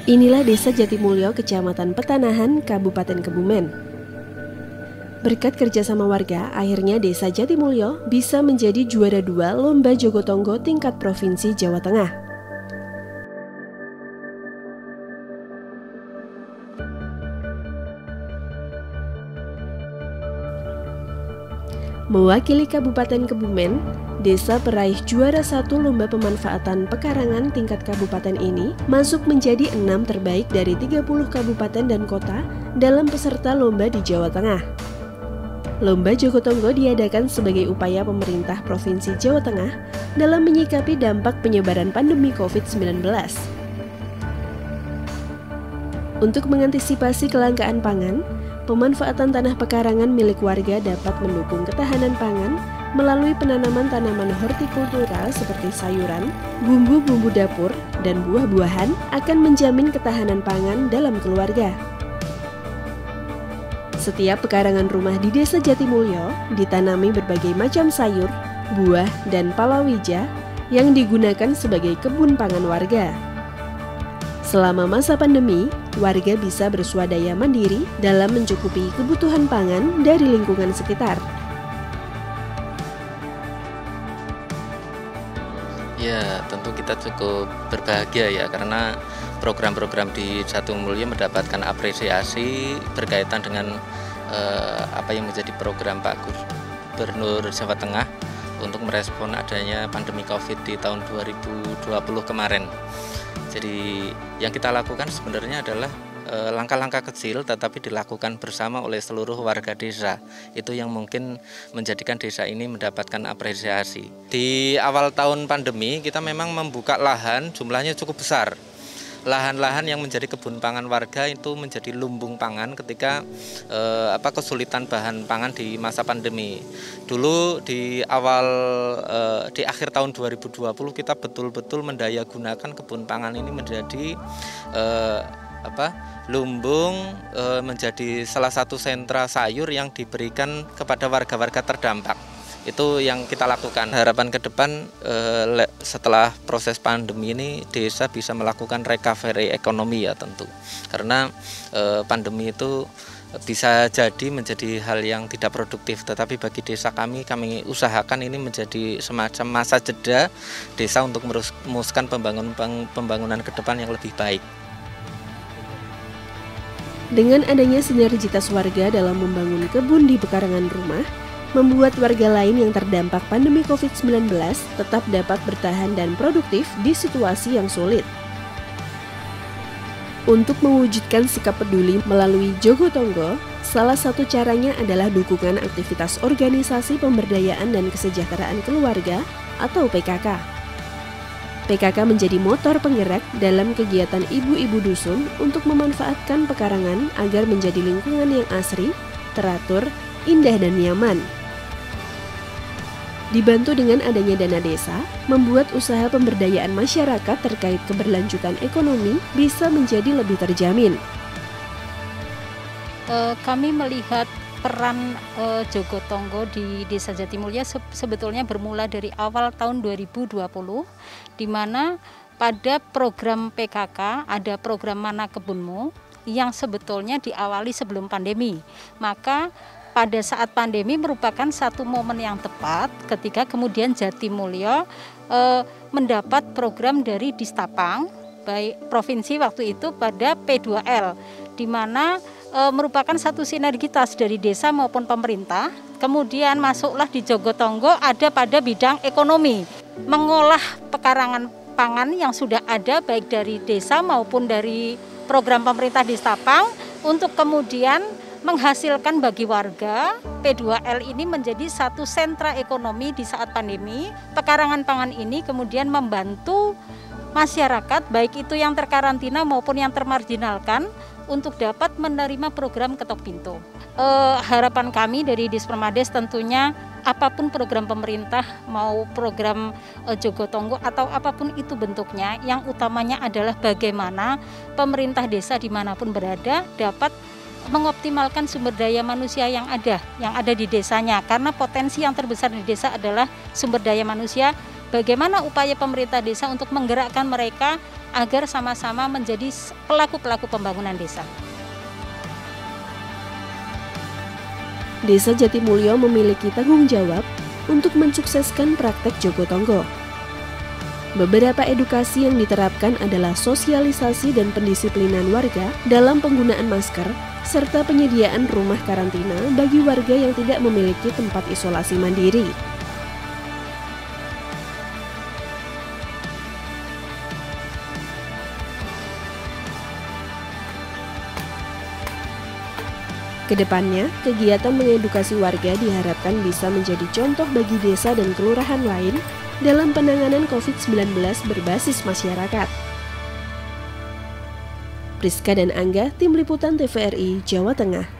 Inilah Desa Jatimulyo, Kecamatan Petanahan, Kabupaten Kebumen. Berkat kerjasama warga, akhirnya Desa Jatimulyo bisa menjadi juara 2 Lomba Jogotongo tingkat Provinsi Jawa Tengah. Mewakili Kabupaten Kebumen, desa peraih juara 1 Lomba Pemanfaatan Pekarangan tingkat kabupaten ini masuk menjadi 6 terbaik dari 30 kabupaten dan kota dalam peserta lomba di Jawa Tengah. Lomba Jogotongo diadakan sebagai upaya pemerintah Provinsi Jawa Tengah dalam menyikapi dampak penyebaran pandemi COVID-19. Untuk mengantisipasi kelangkaan pangan, pemanfaatan tanah pekarangan milik warga dapat mendukung ketahanan pangan melalui penanaman tanaman hortikultura seperti sayuran, bumbu-bumbu dapur, dan buah-buahan akan menjamin ketahanan pangan dalam keluarga. Setiap pekarangan rumah di Desa Jatimulyo ditanami berbagai macam sayur, buah, dan palawija yang digunakan sebagai kebun pangan warga. Selama masa pandemi, warga bisa bersuadaya mandiri dalam mencukupi kebutuhan pangan dari lingkungan sekitar. Ya, tentu kita cukup berbahagia ya karena program-program di Jatimulyo mendapatkan apresiasi berkaitan dengan apa yang menjadi program Pak Gubernur Jawa Tengah untuk merespon adanya pandemi COVID di tahun 2020 kemarin. Jadi yang kita lakukan sebenarnya adalah langkah-langkah kecil tetapi dilakukan bersama oleh seluruh warga desa. Itu yang mungkin menjadikan desa ini mendapatkan apresiasi. Di awal tahun pandemi kita memang membuka lahan jumlahnya cukup besar. Lahan-lahan yang menjadi kebun pangan warga itu menjadi lumbung pangan ketika kesulitan bahan pangan di masa pandemi. Dulu di akhir tahun 2020 kita betul-betul mendayagunakan kebun pangan ini menjadi lumbung, menjadi salah satu sentra sayur yang diberikan kepada warga-warga terdampak. Itu yang kita lakukan. Harapan ke depan setelah proses pandemi ini desa bisa melakukan recovery ekonomi ya tentu. Karena pandemi itu bisa jadi menjadi hal yang tidak produktif, tetapi bagi desa kami usahakan ini menjadi semacam masa jeda desa untuk merumuskan pembangunan ke depan yang lebih baik. Dengan adanya sinergitas warga dalam membangun kebun di pekarangan rumah, membuat warga lain yang terdampak pandemi COVID-19 tetap dapat bertahan dan produktif di situasi yang sulit. Untuk mewujudkan sikap peduli melalui Jogotongo, salah satu caranya adalah dukungan aktivitas organisasi pemberdayaan dan kesejahteraan keluarga atau PKK. PKK menjadi motor penggerak dalam kegiatan ibu-ibu dusun untuk memanfaatkan pekarangan agar menjadi lingkungan yang asri, teratur, indah dan nyaman. Dibantu dengan adanya dana desa, membuat usaha pemberdayaan masyarakat terkait keberlanjutan ekonomi bisa menjadi lebih terjamin. Kami melihat peran Jogotongo di Desa Jatimulyo sebetulnya bermula dari awal tahun 2020, di mana pada program PKK ada program Mana Kebunmu yang sebetulnya diawali sebelum pandemi. Maka pada saat pandemi merupakan satu momen yang tepat ketika kemudian Jatimulyo mendapat program dari Distapang, baik provinsi waktu itu pada P2L, di mana merupakan satu sinergitas dari desa maupun pemerintah. Kemudian masuklah di Jogotongo ada pada bidang ekonomi, mengolah pekarangan pangan yang sudah ada baik dari desa maupun dari program pemerintah Distapang untuk kemudian menghasilkan bagi warga. P2L ini menjadi satu sentra ekonomi di saat pandemi. Pekarangan pangan ini kemudian membantu masyarakat baik itu yang terkarantina maupun yang termarginalkan untuk dapat menerima program ketok pintu. Harapan kami dari Dispermades tentunya apapun program pemerintah, mau program Jogotongo atau apapun itu bentuknya, yang utamanya adalah bagaimana pemerintah desa dimanapun berada dapat mengoptimalkan sumber daya manusia yang ada di desanya, karena potensi yang terbesar di desa adalah sumber daya manusia. Bagaimana upaya pemerintah desa untuk menggerakkan mereka agar sama-sama menjadi pelaku-pelaku pembangunan desa. Desa Jatimulyo memiliki tanggung jawab untuk mensukseskan praktek Jogotonggo. Beberapa edukasi yang diterapkan adalah sosialisasi dan pendisiplinan warga dalam penggunaan masker, serta penyediaan rumah karantina bagi warga yang tidak memiliki tempat isolasi mandiri. Kedepannya, kegiatan mengedukasi warga diharapkan bisa menjadi contoh bagi desa dan kelurahan lain dalam penanganan COVID-19 berbasis masyarakat. Priska dan Angga, Tim Liputan TVRI, Jawa Tengah.